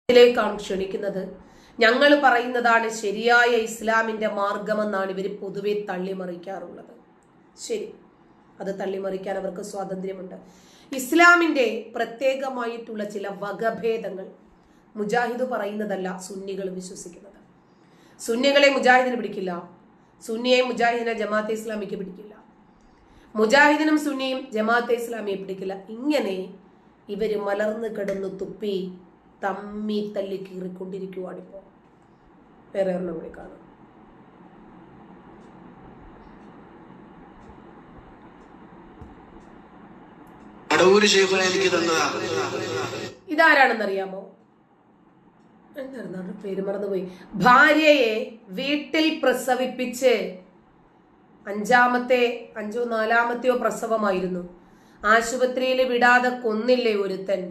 ിലേക്കാണ് ക്ഷണിക്കുന്നത്. ഞങ്ങൾ പറയുന്നതാണ് ശരിയായ ഇസ്ലാമിന്റെ മാർഗമെന്നാണ് ഇവർ പൊതുവെ തള്ളിമറിക്കാറുള്ളത്. ശരി, അത് തള്ളിമറിക്കാൻ അവർക്ക് സ്വാതന്ത്ര്യമുണ്ട്. ഇസ്ലാമിന്റെ പ്രത്യേകമായിട്ടുള്ള ചില വകഭേദങ്ങൾ മുജാഹിദ് പറയുന്നതല്ല, സുന്നികൾ വിശ്വസിക്കുന്നത്. സുന്നികളെ മുജാഹിദിന് പിടിക്കില്ല, സുന്നിയെ മുജാഹിദിനെ ജമാഅത്തെ ഇസ്ലാമിക്ക് പിടിക്കില്ല, മുജാഹിദിനും സുന്നിയും ജമാഅത്തെ ഇസ്ലാമിയെ പിടിക്കില്ല. ഇങ്ങനെ ഇവര് മലർന്നു കിടന്നു തുപ്പി തമ്മി തല്ലി കീറിക്കൊണ്ടിരിക്കുവാണിപ്പോ. വേറെ ഒരെണ്ണം കൂടി കാണാം. ഇതാരാണെന്നറിയാമോ? എന്തായിരുന്നു പേര് മറന്നുപോയി. ഭാര്യയെ വീട്ടിൽ പ്രസവിപ്പിച്ച് നാലാമത്തെയോ പ്രസവമായിരുന്നു. ആശുപത്രിയിൽ വിടാതെ കൊന്നില്ലേ ഒരുത്തൻ.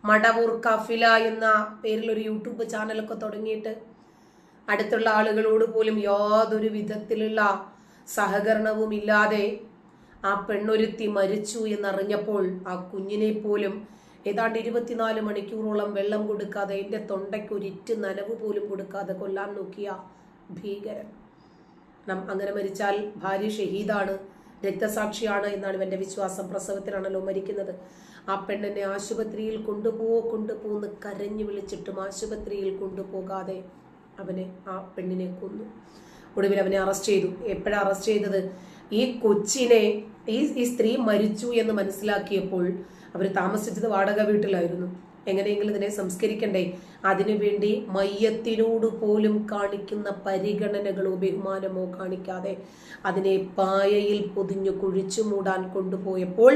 മടവൂർ കഫില എന്ന പേരിൽ ഒരു യൂട്യൂബ് ചാനലൊക്കെ തുടങ്ങിയിട്ട് അടുത്തുള്ള ആളുകളോട് പോലും യാതൊരു വിധത്തിലുള്ള സഹകരണവും ഇല്ലാതെ ആ പെണ്ണൊരുത്തി മരിച്ചു എന്നറിഞ്ഞപ്പോൾ ആ കുഞ്ഞിനെ പോലും ഏതാണ്ട് 24 മണിക്കൂറോളം വെള്ളം കൊടുക്കാതെ, എൻ്റെ തൊണ്ടയ്ക്ക് ഒരിറ്റ് നനവ് പോലും കൊടുക്കാതെ കൊല്ലാൻ നോക്കിയ ഭീകരൻ. അങ്ങനെ മരിച്ചാൽ ഭാര്യ ഷഹീദാണ്, രക്തസാക്ഷിയാണ് എന്നാണ് എൻ്റെ വിശ്വാസം. പ്രസവത്തിലാണല്ലോ മരിക്കുന്നത്. ആ പെണ്ണിനെ ആശുപത്രിയിൽ കൊണ്ടുപോന്ന് കരഞ്ഞു വിളിച്ചിട്ടും ആശുപത്രിയിൽ കൊണ്ടുപോകാതെ ആ പെണ്ണിനെ കൊന്നു. ഒടുവിൽ അവനെ അറസ്റ്റ് ചെയ്തു. എപ്പോഴാണ് അറസ്റ്റ് ചെയ്തത്? ഈ കൊച്ചിനെ ഈ സ്ത്രീ മരിച്ചു എന്ന് മനസ്സിലാക്കിയപ്പോൾ അവർ താമസിച്ചത് വാടക വീട്ടിലായിരുന്നു. എങ്ങനെയെങ്കിലും ഇതിനെ സംസ്കരിക്കണ്ടേ? അതിനുവേണ്ടി മയ്യത്തിനോട് പോലും കാണിക്കുന്ന പരിഗണനകളോ ബഹുമാനമോ കാണിക്കാതെ അതിനെ പായയിൽ പൊതിഞ്ഞു കുഴിച്ചു മൂടാൻ കൊണ്ടുപോയപ്പോൾ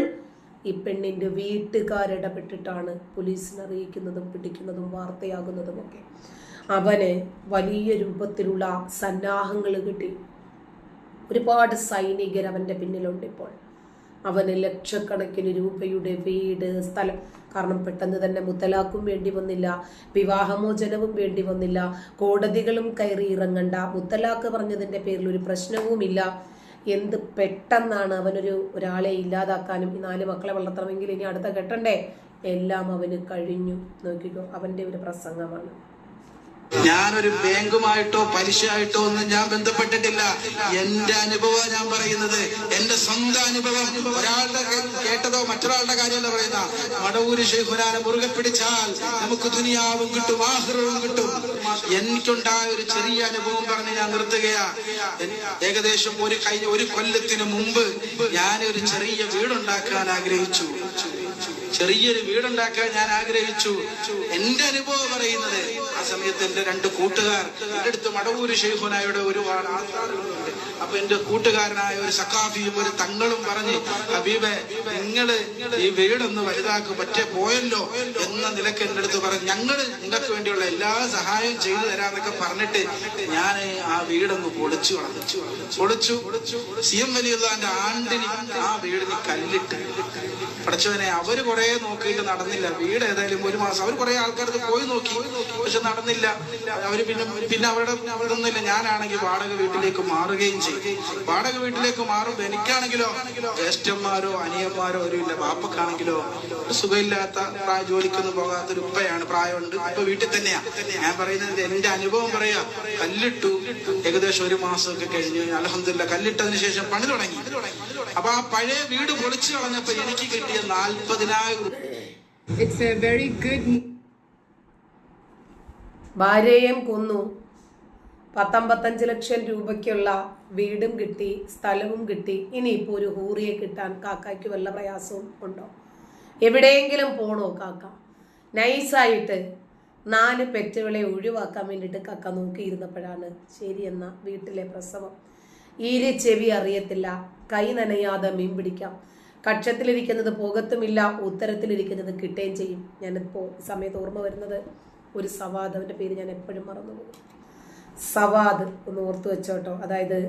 ഈ പെണ്ണിന്റെ വീട്ടുകാരിടപെട്ടിട്ടാണ് പോലീസിനെ അറിയിക്കുന്നതും പിടിക്കുന്നതും വാർത്തയാകുന്നതും ഒക്കെ. അവന് വലിയ രൂപത്തിലുള്ള സന്നാഹങ്ങൾ കിട്ടി. ഒരുപാട് സൈനികർ അവന്റെ പിന്നിലുണ്ട്. ഇപ്പോൾ അവന് ലക്ഷക്കണക്കിന് രൂപയുടെ വീട്, സ്ഥലം. കാരണം പെട്ടെന്ന് തന്നെ മുത്തലാഖും വേണ്ടി വന്നില്ല, വിവാഹമോചനവും വേണ്ടി വന്നില്ല, കോടതികളും കയറി ഇറങ്ങണ്ട, മുത്തലാഖ് പറഞ്ഞതിന്റെ പേരിൽ ഒരു പ്രശ്നവുമില്ല. എന്ത് പെട്ടെന്നാണ് ഒരാളെ ഇല്ലാതാക്കാനും 4 മക്കളെ വളർത്തണമെങ്കിൽ ഇനി അടുത്ത കെട്ടണ്ടേ, എല്ലാം അവന് കഴിഞ്ഞു. നോക്കിക്കോ, അവന്റെ ഒരു പ്രസംഗമാണ്. ഞാനൊരു ബാങ്കുമായിട്ടോ പലിശയായിട്ടോ ഒന്നും ഞാൻ ബന്ധപ്പെട്ടിട്ടില്ല. എന്റെ അനുഭവം ഞാൻ പറയുന്നത്, എന്റെ സ്വന്തം അനുഭവം. ഒരാളുടെ കേട്ടതോ മറ്റൊരാളുടെ കാര്യമല്ല പറയുന്ന. മടവൂര് ശൈഖുനാനെ മുറുകെ പിടിച്ചാൽ നമുക്ക് ദുനിയാവും കിട്ടും ആഖിറവും കിട്ടും. എനിക്കുണ്ടായ ഒരു ചെറിയ അനുഭവം പറഞ്ഞ് ഞാൻ നിർത്തുകയാ. ഏകദേശം ഒരു കൊല്ലത്തിന് മുമ്പ് ഞാൻ ഒരു ചെറിയ വീടുണ്ടാക്കാൻ ആഗ്രഹിച്ചു. ചെറിയൊരു വീടുണ്ടാക്കാൻ ഞാൻ ആഗ്രഹിച്ചു. എന്റെ അനുഭവം പറയുന്നത്, ആ സമയത്ത് എന്റെ 2 കൂട്ടുകാർ എന്റെ അടുത്ത് മടവൂര് ശൈഖുനായുടെ ഒരുപാട് ആൾക്കാരുണ്ട്. അപ്പൊ എന്റെ കൂട്ടുകാരനായ ഒരു സഖാഫിയും ഒരു തങ്ങളും പറഞ്ഞ്, ഹബീബെ നിങ്ങള് ഈ വീടൊന്ന് വലുതാക്കി പറ്റേ പോയല്ലോ എന്ന നിലക്ക് എന്റെ അടുത്ത് പറഞ്ഞു, ഞങ്ങള് നിങ്ങൾക്ക് വേണ്ടിയുള്ള എല്ലാ സഹായവും ചെയ്തു തരാന്നൊക്കെ പറഞ്ഞിട്ട് ഞാൻ ആ വീടൊന്ന് പൊളിച്ചു. CM വലിയുള്ളാന്റെ ആണ്ടിന് ആ വീടിന് കല്ലിട്ട്. പഠിച്ചവനെ, അവര് കുറെ നോക്കിയിട്ട് നടന്നില്ല. വീട് ഏതായാലും 1 മാസം അവർ കുറെ ആൾക്കാർക്ക് പോയി നോക്കി, പക്ഷെ നടന്നില്ല. അവര് പിന്നെ അവരുടെ ഇതൊന്നുമില്ല. ഞാനാണെങ്കിൽ വാടക വീട്ടിലേക്ക് മാറുകയും ചെയ്യും. വാടക വീട്ടിലേക്ക് മാറുമ്പോ എനിക്കാണെങ്കിലോ ജ്യേഷ്ഠന്മാരോ അനിയന്മാരോ ഒരു ഇല്ല. ബാപ്പക്കാണെങ്കിലോ സുഖമില്ലാത്ത ജോലിക്കൊന്നും പോകാത്തൊരു ഉപ്പയാണ്, പ്രായമുണ്ട്. ഇപ്പൊ വീട്ടിൽ തന്നെയാ. ഞാൻ പറയുന്നത് എന്റെ അനുഭവം പറയാ. കല്ലിട്ടു. ഏകദേശം 1 മാസമൊക്കെ കഴിഞ്ഞ് അൽഹംദുലില്ലാഹ് കല്ലിട്ടതിന് ശേഷം പണി തുടങ്ങി. അപ്പൊ ആ പഴയ വീട് പൊളിച്ചു കളഞ്ഞപ്പോ എനിക്ക് കിട്ടിയ 40,000. ഭാര്യയും കൊന്നു, 10-15 ലക്ഷം രൂപയ്ക്കുള്ള വീടും കിട്ടി, സ്ഥലവും കിട്ടി. ഇനിയിപ്പോ ഒരു ഹൂറിയെ കിട്ടാൻ കാക്കയ്ക്ക് വല്ല പ്രയാസവും ഉണ്ടോ? എവിടെയെങ്കിലും പോണോ കാക്ക? നൈസായിട്ട് 4 പെറ്റുകളെ ഒഴിവാക്കാൻ വേണ്ടിയിട്ട് കാക്ക നോക്കിയിരുന്നപ്പോഴാണ് ശരിയെന്ന വീട്ടിലെ പ്രസവം. ചെവി അറിയത്തില്ല, കൈ നനയാതെ മീൻ പിടിക്കാം. കക്ഷത്തിലിരിക്കുന്നത് പോകത്തുമില്ല, ഉത്തരത്തിലിരിക്കുന്നത് കിട്ടുകയും ചെയ്യും. ഞാനിപ്പോൾ സമയത്ത് ഓർമ്മ വരുന്നത് ഒരു സവാദ്, അവൻ്റെ പേര് ഞാൻ എപ്പോഴും മറന്നുപോകും. സവാദ് ഒന്ന് ഓർത്തു വെച്ചോട്ടോ. അതായത്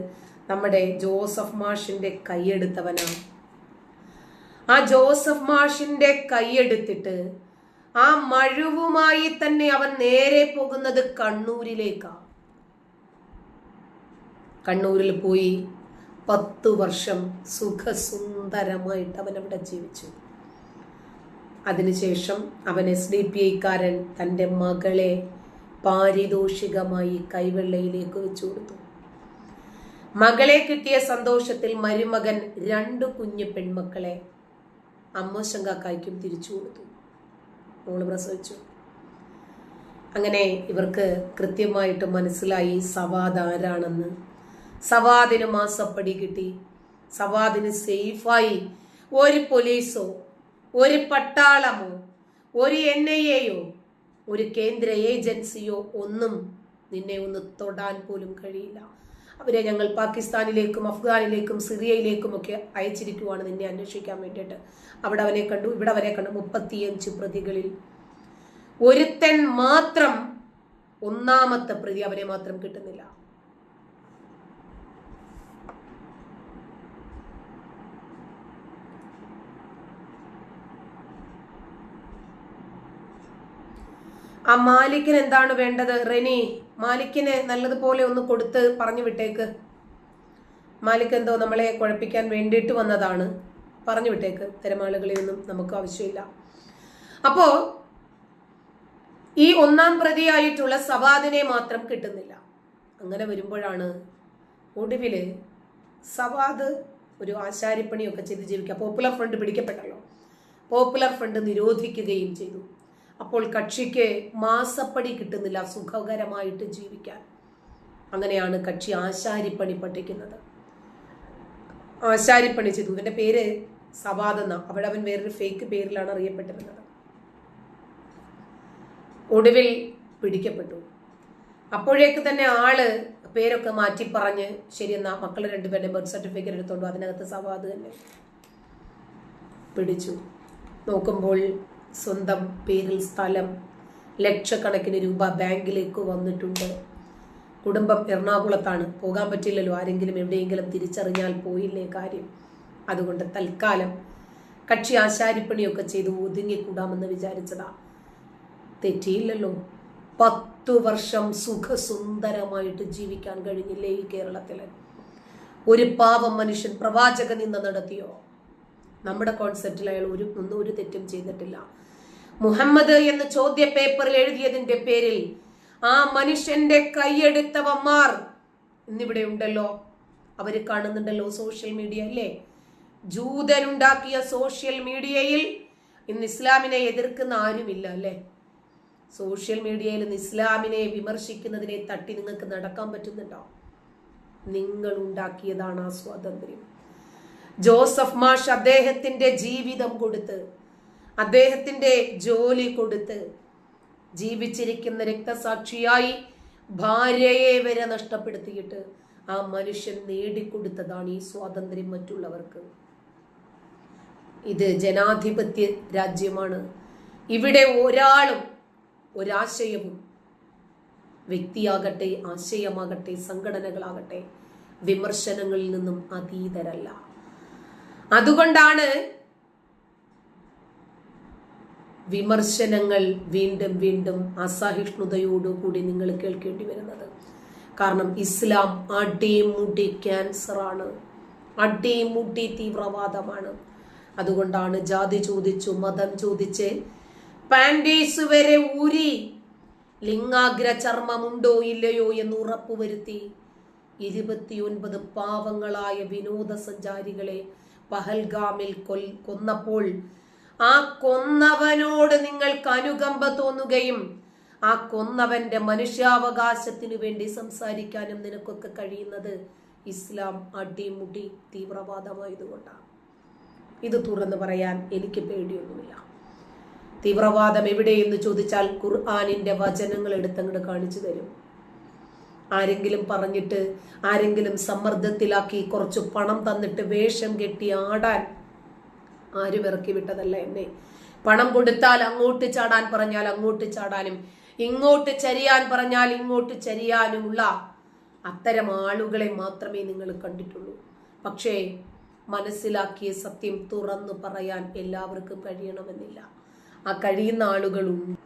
നമ്മുടെ ജോസഫ് മാഷിന്റെ കൈയെടുത്തവനാണ്. ആ ജോസഫ് മാഷിന്റെ കൈയെടുത്തിട്ട് ആ മഴുവുമായി തന്നെ അവൻ നേരെ പോകുന്നത് കണ്ണൂരിലേക്കാണ്. കണ്ണൂരിൽ പോയി 10 വർഷം സുഖസുന്ദരമായിട്ട് അവൻ അവിടെ ജീവിച്ചു. അതിനുശേഷം അവൻ SDPIക്കാരൻ തൻ്റെ മകളെ പാരിതോഷികമായി കൈവെള്ളയിലേക്ക് വെച്ചു കൊടുത്തു. മകളെ കിട്ടിയ സന്തോഷത്തിൽ മരുമകൻ 2 കുഞ്ഞു പെൺമക്കളെ അമ്മോശങ്കാക്കായ്ക്കും തിരിച്ചു കൊടുത്തു. മോള് പ്രസവിച്ചു. അങ്ങനെ ഇവർക്ക് കൃത്യമായിട്ട് മനസ്സിലായി സവാദ് ആരാണെന്ന്. സവാദിന് മാസപ്പടി കിട്ടി. സവാദിന് സേഫായി ഒരു പോലീസോ ഒരു പട്ടാളമോ ഒരു NIAയോ ഒരു കേന്ദ്ര ഏജൻസിയോ ഒന്നും നിന്നെ ഒന്ന് തൊടാൻ പോലും കഴിയില്ല. അവരെ ഞങ്ങൾ പാകിസ്ഥാനിലേക്കും അഫ്ഗാനിലേക്കും സിറിയയിലേക്കും ഒക്കെ അയച്ചിരിക്കുവാണ് നിന്നെ അന്വേഷിക്കാൻ വേണ്ടിയിട്ട്. അവിടെ അവനെ കണ്ടു, ഇവിടെ അവനെ കണ്ടു. 35 പ്രതികളിൽ ഒരുത്തൻ മാത്രം, 1ാമത്തെ പ്രതി, അവനെ മാത്രം കിട്ടുന്നില്ല. ആ മാലിക്കിന് എന്താണ് വേണ്ടത്? റെനി, മാലിക്കിന് നല്ലതുപോലെ ഒന്ന് കൊടുത്ത് പറഞ്ഞു വിട്ടേക്ക്. മാലിക് എന്തോ നമ്മളെ കുഴപ്പിക്കാൻ വേണ്ടിയിട്ട് വന്നതാണ്, പറഞ്ഞു വിട്ടേക്ക്. ഇത്തരം ആളുകളെയൊന്നും നമുക്ക് ആവശ്യമില്ല. അപ്പോ ഈ 1ാം പ്രതിയായിട്ടുള്ള സവാദിനെ മാത്രം കിട്ടുന്നില്ല. അങ്ങനെ വരുമ്പോഴാണ് ഒടുവില് സവാദ് ഒരു ആശാരിപ്പണിയൊക്കെ ചെയ്ത് ജീവിക്കുക. പോപ്പുലർ ഫ്രണ്ട് പിടിക്കപ്പെട്ടല്ലോ. പോപ്പുലർ ഫ്രണ്ട് നിരോധിക്കുകയും ചെയ്തു. അപ്പോൾ കക്ഷിക്ക് മാസപ്പടി കിട്ടുന്നില്ല സുഖകരമായിട്ട് ജീവിക്കാൻ. അങ്ങനെയാണ് കക്ഷി ആശാരിപ്പണി പഠിക്കുന്നത്. ആശാരിപ്പണി ചെയ്തു. ഇവന്റെ പേര് സവാദ് എന്ന. അവിടെ അവൻ വേറൊരു ഫേക്ക് പേരിലാണ് അറിയപ്പെട്ടിരുന്നത്. ഒടുവിൽ പിടിക്കപ്പെട്ടു. അപ്പോഴേക്ക് തന്നെ ആള് പേരൊക്കെ മാറ്റി പറഞ്ഞ്, ശരിയെന്നാ മക്കള് 2 പേരുടെ ബർത്ത് സർട്ടിഫിക്കറ്റ് എടുത്തോണ്ടു. അതിനകത്ത് സവാദ് തന്നെ. പിടിച്ചു. നോക്കുമ്പോൾ സ്വന്തം പേരിൽ സ്ഥലം, ലക്ഷക്കണക്കിന് രൂപ ബാങ്കിലേക്ക് വന്നിട്ടുണ്ട്. കുടുംബം എറണാകുളത്താണ്. പോകാൻ പറ്റില്ലല്ലോ. ആരെങ്കിലും എവിടെയെങ്കിലും തിരിച്ചറിഞ്ഞാൽ പോയില്ലേ കാര്യം. അതുകൊണ്ട് തൽക്കാലം കക്ഷി ആശാരിപ്പണിയൊക്കെ ചെയ്ത് ഒതുങ്ങിക്കൂടാമെന്ന് വിചാരിച്ചതാ. തെറ്റിയില്ലല്ലോ. 10 വർഷം സുഖസുന്ദരമായിട്ട് ജീവിക്കാൻ കഴിഞ്ഞില്ലേ ഈ കേരളത്തില്? ഒരു പാവം മനുഷ്യൻ പ്രവാചക നിന്ന നടത്തിയോ? നമ്മുടെ കോൺസെപ്റ്റിൽ അയാൾ ഒരു തെറ്റും ചെയ്തിട്ടില്ല. മുഹമ്മദ് എന്ന് ചോദ്യ പേപ്പറിൽ എഴുതിയതിന്റെ പേരിൽ ആ മനുഷ്യന്റെ കൈയെടുത്തവന്മാർ ഇന്നിവിടെ ഉണ്ടല്ലോ. അവര് കാണുന്നുണ്ടല്ലോ സോഷ്യൽ മീഡിയ അല്ലേ? ജൂതനുണ്ടാക്കിയ സോഷ്യൽ മീഡിയയിൽ ഇന്ന് ഇസ്ലാമിനെ എതിർക്കുന്ന ആരുമില്ല അല്ലേ? സോഷ്യൽ മീഡിയയിൽ ഇന്ന് ഇസ്ലാമിനെ വിമർശിക്കുന്നതിനെ തട്ടി നിങ്ങൾക്ക് നടക്കാൻ പറ്റുന്നുണ്ടോ? നിങ്ങൾ ഉണ്ടാക്കിയതാണ് ആ സ്വാതന്ത്ര്യം. ജോസഫ് മാഷ് അദ്ദേഹത്തിന്റെ ജീവിതം കൊടുത്ത്, അദ്ദേഹത്തിന്റെ ജോലി കൊടുത്ത്, ജീവിച്ചിരിക്കുന്ന രക്തസാക്ഷിയായി ഭാര്യയെ വരെ നഷ്ടപ്പെടുത്തിയിട്ട് ആ മനുഷ്യൻ നേടിക്കൊടുത്തതാണ് ഈ സ്വാതന്ത്ര്യം മറ്റുള്ളവർക്ക്. ഇത് ജനാധിപത്യ രാജ്യമാണ്. ഇവിടെ ഒരാളും ഒരാശയവും, വ്യക്തിയാകട്ടെ ആശയമാകട്ടെ സംഘടനകളാകട്ടെ, വിമർശനങ്ങളിൽ നിന്നും അതീതരല്ല. അതുകൊണ്ടാണ് വിമർശനങ്ങൾ വീണ്ടും വീണ്ടും അസഹിഷ്ണുതയോടുകൂടി നിങ്ങൾ കേൾക്കേണ്ടി വരുന്നത്. കാരണം ഇസ്ലാം അടിമുടി ക്യാൻസറാണ്, അടിമുടി തീവ്രവാദമാണ്. അതുകൊണ്ടാണ് ജാതി ചോദിച്ചു, മതം ചോദിച്ച്, പാൻഡീസ് വരെ ഊരി, ലിംഗാഗ്ര ചർമ്മമുണ്ടോ ഇല്ലയോ എന്ന് ഉറപ്പുവരുത്തി 29 പാവങ്ങളായ വിനോദസഞ്ചാരികളെ പഹൽഗാമിൽ കൊന്നപ്പോൾ ആ കൊന്നവനോട് നിങ്ങൾക്ക് അനുകമ്പ തോന്നുകയും ആ കൊന്നവന്റെ മനുഷ്യാവകാശത്തിനു വേണ്ടി സംസാരിക്കാനും നിനക്കൊക്കെ കഴിയുന്നത് ഇസ്ലാം അടിമുടി തീവ്രവാദമായതുകൊണ്ടാണ്. ഇത് തുറന്നു പറയാൻ എനിക്ക് പേടിയൊന്നുമില്ല. തീവ്രവാദം എവിടെയെന്ന് ചോദിച്ചാൽ ഖുർആനിന്റെ വചനങ്ങൾ എടുത്തങ്ങോട്ട് കാണിച്ചു തരും. ആരെങ്കിലും പറഞ്ഞിട്ട്, ആരെങ്കിലും സമ്മർദ്ദത്തിലാക്കി കുറച്ച് പണം തന്നിട്ട് വേഷം കെട്ടി ആടാൻ ആരും ഇറക്കി വിട്ടതല്ല എന്നെ. പണം കൊടുത്താൽ അങ്ങോട്ട് ചാടാൻ പറഞ്ഞാൽ അങ്ങോട്ട് ചാടാനും, ഇങ്ങോട്ട് ചരിയാൻ പറഞ്ഞാൽ ഇങ്ങോട്ട് ചരിയാനുമുള്ള അത്തരം ആളുകളെ മാത്രമേ നിങ്ങൾ കണ്ടിട്ടുള്ളൂ. പക്ഷേ മനസ്സിലാക്കിയ സത്യം തുറന്നു പറയാൻ എല്ലാവർക്കും കഴിയണമെന്നില്ല. ആ കഴിയുന്ന ആളുകളും